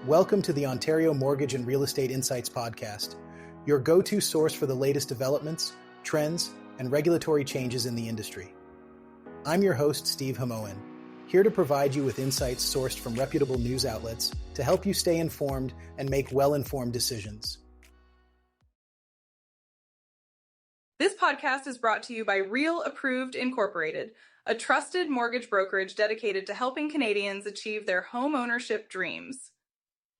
Welcome to the Ontario Mortgage and Real Estate Insights podcast, your go-to source for the latest developments, trends, and regulatory changes in the industry. I'm your host, Steve Hamoen, here to provide you with insights sourced from reputable news outlets to help you stay informed and make well-informed decisions. This podcast is brought to you by Real Approved Incorporated, a trusted mortgage brokerage dedicated to helping Canadians achieve their home ownership dreams.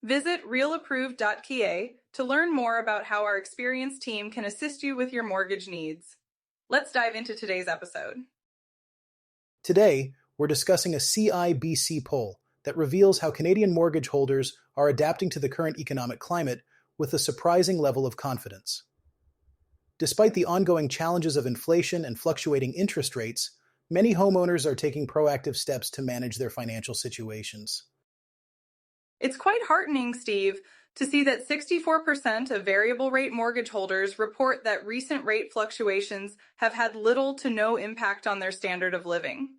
Visit realapproved.ca to learn more about how our experienced team can assist you with your mortgage needs. Let's dive into today's episode. Today, we're discussing a CIBC poll that reveals how Canadian mortgage holders are adapting to the current economic climate with a surprising level of confidence. Despite the ongoing challenges of inflation and fluctuating interest rates, many homeowners are taking proactive steps to manage their financial situations. It's quite heartening, Steve, to see that 64% of variable rate mortgage holders report that recent rate fluctuations have had little to no impact on their standard of living.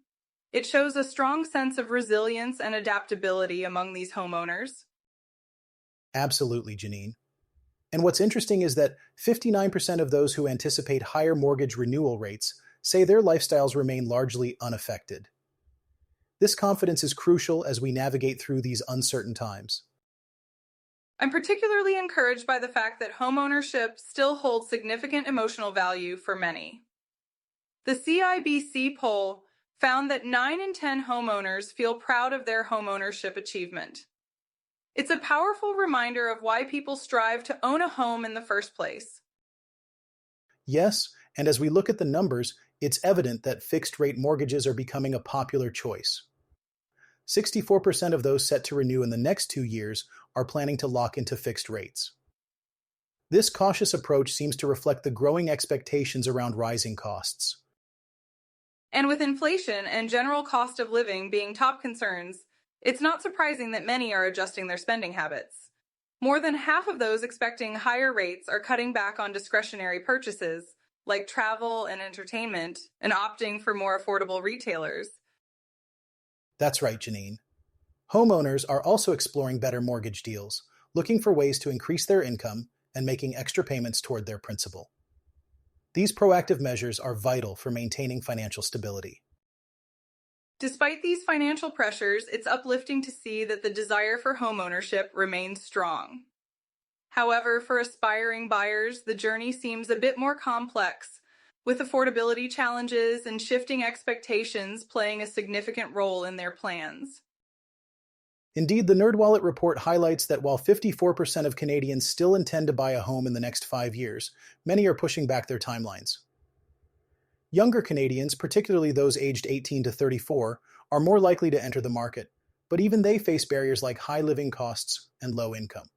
It shows a strong sense of resilience and adaptability among these homeowners. Absolutely, Janine. And what's interesting is that 59% of those who anticipate higher mortgage renewal rates say their lifestyles remain largely unaffected. This confidence is crucial as we navigate through these uncertain times. I'm particularly encouraged by the fact that homeownership still holds significant emotional value for many. The CIBC poll found that 9 in 10 homeowners feel proud of their homeownership achievement. It's a powerful reminder of why people strive to own a home in the first place. Yes, and as we look at the numbers, it's evident that fixed-rate mortgages are becoming a popular choice. 64% of those set to renew in the next 2 years are planning to lock into fixed rates. This cautious approach seems to reflect the growing expectations around rising costs. And with inflation and general cost of living being top concerns, it's not surprising that many are adjusting their spending habits. More than half of those expecting higher rates are cutting back on discretionary purchases, like travel and entertainment, and opting for more affordable retailers. That's right, Janine. Homeowners are also exploring better mortgage deals, looking for ways to increase their income and making extra payments toward their principal. These proactive measures are vital for maintaining financial stability. Despite these financial pressures, it's uplifting to see that the desire for homeownership remains strong. However, for aspiring buyers, the journey seems a bit more complex, with affordability challenges and shifting expectations playing a significant role in their plans. Indeed, the NerdWallet report highlights that while 54% of Canadians still intend to buy a home in the next 5 years, many are pushing back their timelines. Younger Canadians, particularly those aged 18 to 34, are more likely to enter the market, but even they face barriers like high living costs and low income.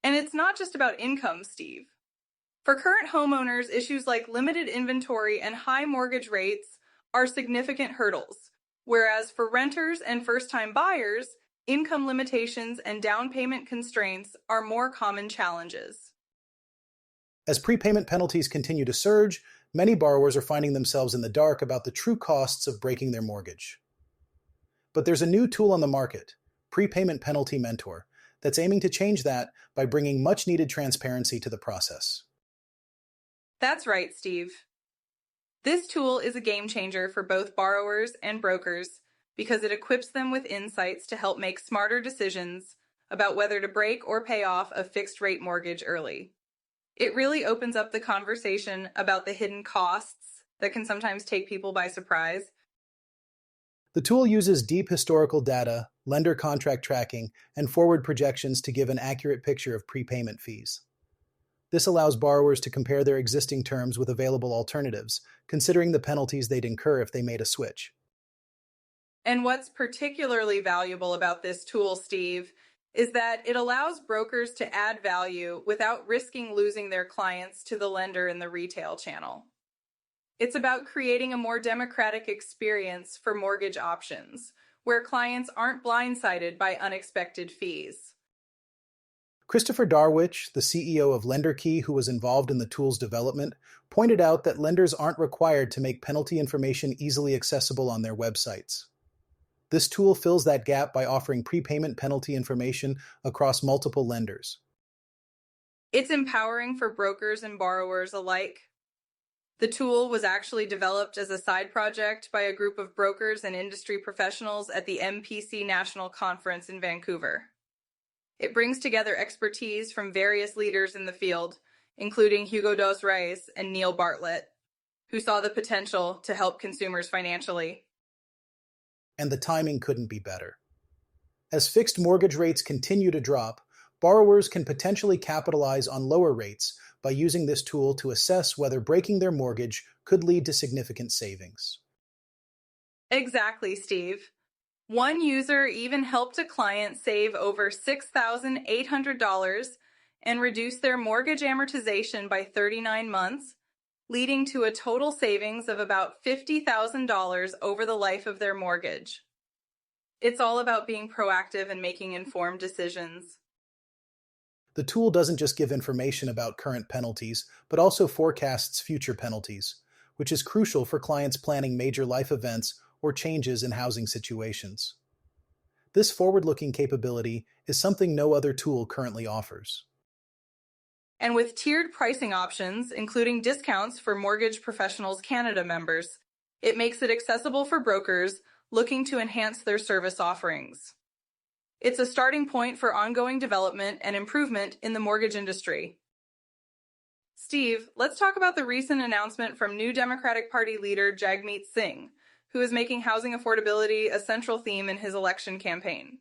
And it's not just about income, Steve. For current homeowners, issues like limited inventory and high mortgage rates are significant hurdles, whereas for renters and first-time buyers, income limitations and down payment constraints are more common challenges. As prepayment penalties continue to surge, many borrowers are finding themselves in the dark about the true costs of breaking their mortgage. But there's a new tool on the market, Prepayment Penalty Mentor, that's aiming to change that by bringing much-needed transparency to the process. That's right, Steve. This tool is a game changer for both borrowers and brokers because it equips them with insights to help make smarter decisions about whether to break or pay off a fixed-rate mortgage early. It really opens up the conversation about the hidden costs that can sometimes take people by surprise. The tool uses deep historical data, lender contract tracking, and forward projections to give an accurate picture of prepayment fees. This allows borrowers to compare their existing terms with available alternatives, considering the penalties they'd incur if they made a switch. And what's particularly valuable about this tool, Steve, is that it allows brokers to add value without risking losing their clients to the lender in the retail channel. It's about creating a more democratic experience for mortgage options, where clients aren't blindsided by unexpected fees. Christopher Darwich, the CEO of LenderKey, who was involved in the tool's development, pointed out that lenders aren't required to make penalty information easily accessible on their websites. This tool fills that gap by offering prepayment penalty information across multiple lenders. It's empowering for brokers and borrowers alike. The tool was actually developed as a side project by a group of brokers and industry professionals at the MPC National Conference in Vancouver. It brings together expertise from various leaders in the field, including Hugo Dos Reis and Neil Bartlett, who saw the potential to help consumers financially. And the timing couldn't be better. As fixed mortgage rates continue to drop, borrowers can potentially capitalize on lower rates by using this tool to assess whether breaking their mortgage could lead to significant savings. Exactly, Steve. One user even helped a client save over $6,800 and reduce their mortgage amortization by 39 months, leading to a total savings of about $50,000 over the life of their mortgage. It's all about being proactive and making informed decisions. The tool doesn't just give information about current penalties, but also forecasts future penalties, which is crucial for clients planning major life events or changes in housing situations. This forward-looking capability is something no other tool currently offers. And with tiered pricing options, including discounts for Mortgage Professionals Canada members, it makes it accessible for brokers looking to enhance their service offerings. It's a starting point for ongoing development and improvement in the mortgage industry. Steve, let's talk about the recent announcement from new Democratic Party leader Jagmeet Singh, who is making housing affordability a central theme in his election campaign.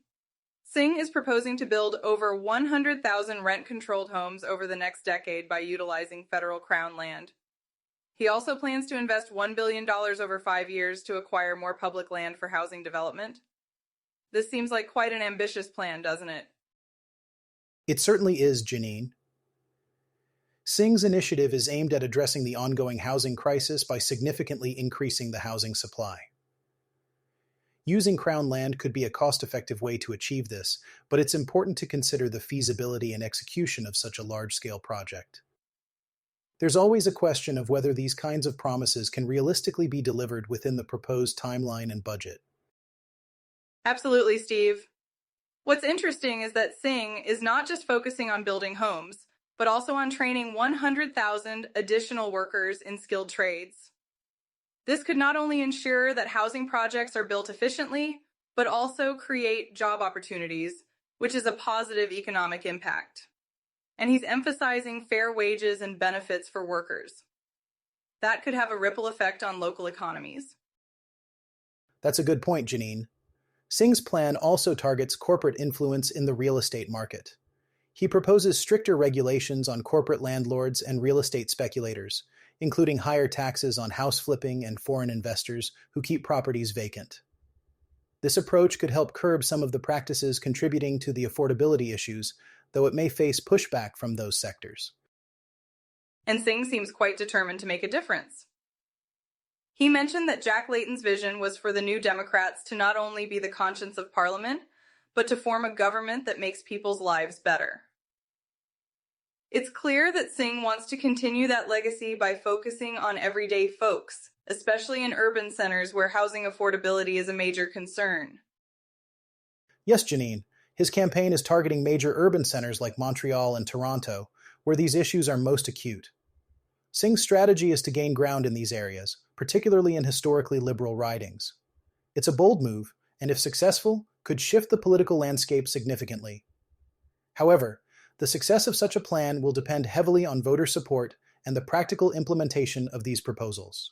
Singh is proposing to build over 100,000 rent-controlled homes over the next decade by utilizing federal Crown land. He also plans to invest $1 billion over 5 years to acquire more public land for housing development. This seems like quite an ambitious plan, doesn't it? It certainly is, Janine. Singh's initiative is aimed at addressing the ongoing housing crisis by significantly increasing the housing supply. Using Crown land could be a cost-effective way to achieve this, but it's important to consider the feasibility and execution of such a large-scale project. There's always a question of whether these kinds of promises can realistically be delivered within the proposed timeline and budget. Absolutely, Steve. What's interesting is that Singh is not just focusing on building homes, but also on training 100,000 additional workers in skilled trades. This could not only ensure that housing projects are built efficiently, but also create job opportunities, which is a positive economic impact. And he's emphasizing fair wages and benefits for workers. That could have a ripple effect on local economies. That's a good point, Janine. Singh's plan also targets corporate influence in the real estate market. He proposes stricter regulations on corporate landlords and real estate speculators, including higher taxes on house flipping and foreign investors who keep properties vacant. This approach could help curb some of the practices contributing to the affordability issues, though it may face pushback from those sectors. And Singh seems quite determined to make a difference. He mentioned that Jack Layton's vision was for the New Democrats to not only be the conscience of Parliament, but to form a government that makes people's lives better. It's clear that Singh wants to continue that legacy by focusing on everyday folks, especially in urban centers where housing affordability is a major concern. Yes, Janine, his campaign is targeting major urban centers like Montreal and Toronto, where these issues are most acute. Singh's strategy is to gain ground in these areas, particularly in historically liberal ridings. It's a bold move, and if successful, could shift the political landscape significantly. However, the success of such a plan will depend heavily on voter support and the practical implementation of these proposals.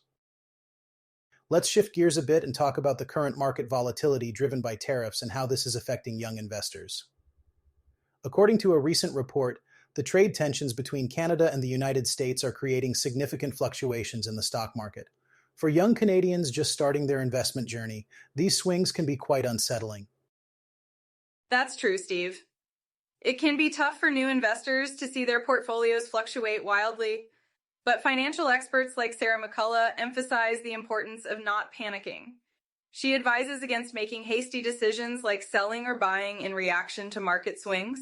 Let's shift gears a bit and talk about the current market volatility driven by tariffs and how this is affecting young investors. According to a recent report, the trade tensions between Canada and the United States are creating significant fluctuations in the stock market. For young Canadians just starting their investment journey, these swings can be quite unsettling. That's true, Steve. It can be tough for new investors to see their portfolios fluctuate wildly, but financial experts like Sarah McCullough emphasize the importance of not panicking. She advises against making hasty decisions like selling or buying in reaction to market swings.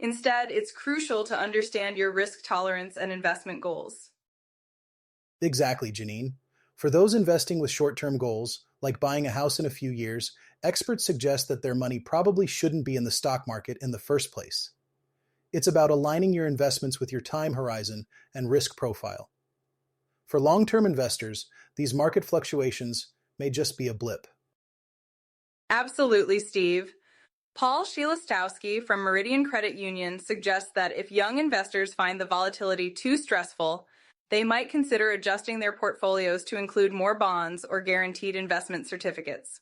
Instead, it's crucial to understand your risk tolerance and investment goals. Exactly, Janine. For those investing with short-term goals, like buying a house in a few years, experts suggest that their money probably shouldn't be in the stock market in the first place. It's about aligning your investments with your time horizon and risk profile. For long-term investors, these market fluctuations may just be a blip. Absolutely, Steve. Paul Shelostowski from Meridian Credit Union suggests that if young investors find the volatility too stressful, they might consider adjusting their portfolios to include more bonds or guaranteed investment certificates.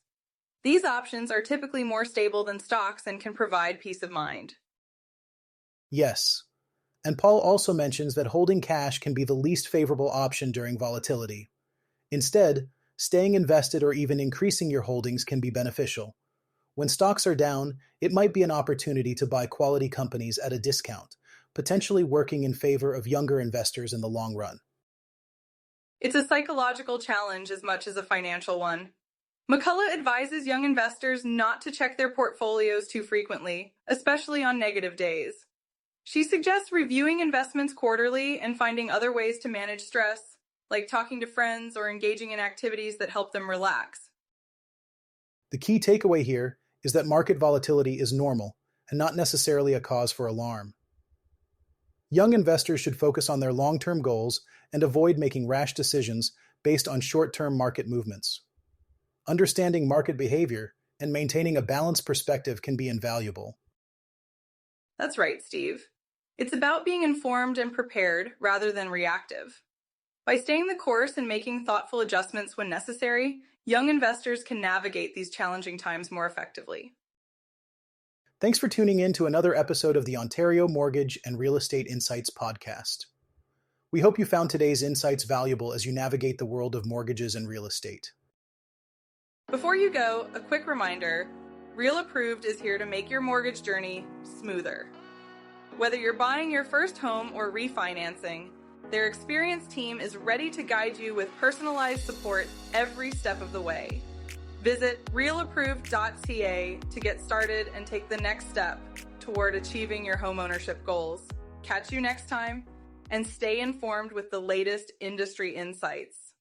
These options are typically more stable than stocks and can provide peace of mind. Yes, and Paul also mentions that holding cash can be the least favorable option during volatility. Instead, staying invested or even increasing your holdings can be beneficial. When stocks are down, it might be an opportunity to buy quality companies at a discount, potentially working in favor of younger investors in the long run. It's a psychological challenge as much as a financial one. McCullough advises young investors not to check their portfolios too frequently, especially on negative days. She suggests reviewing investments quarterly and finding other ways to manage stress, like talking to friends or engaging in activities that help them relax. The key takeaway here is that market volatility is normal and not necessarily a cause for alarm. Young investors should focus on their long-term goals and avoid making rash decisions based on short-term market movements. Understanding market behavior and maintaining a balanced perspective can be invaluable. That's right, Steve. It's about being informed and prepared rather than reactive. By staying the course and making thoughtful adjustments when necessary, young investors can navigate these challenging times more effectively. Thanks for tuning in to another episode of the Ontario Mortgage and Real Estate Insights podcast. We hope you found today's insights valuable as you navigate the world of mortgages and real estate. Before you go, a quick reminder, Real Approved is here to make your mortgage journey smoother. Whether you're buying your first home or refinancing, their experienced team is ready to guide you with personalized support every step of the way. Visit realapproved.ca to get started and take the next step toward achieving your homeownership goals. Catch you next time, and stay informed with the latest industry insights.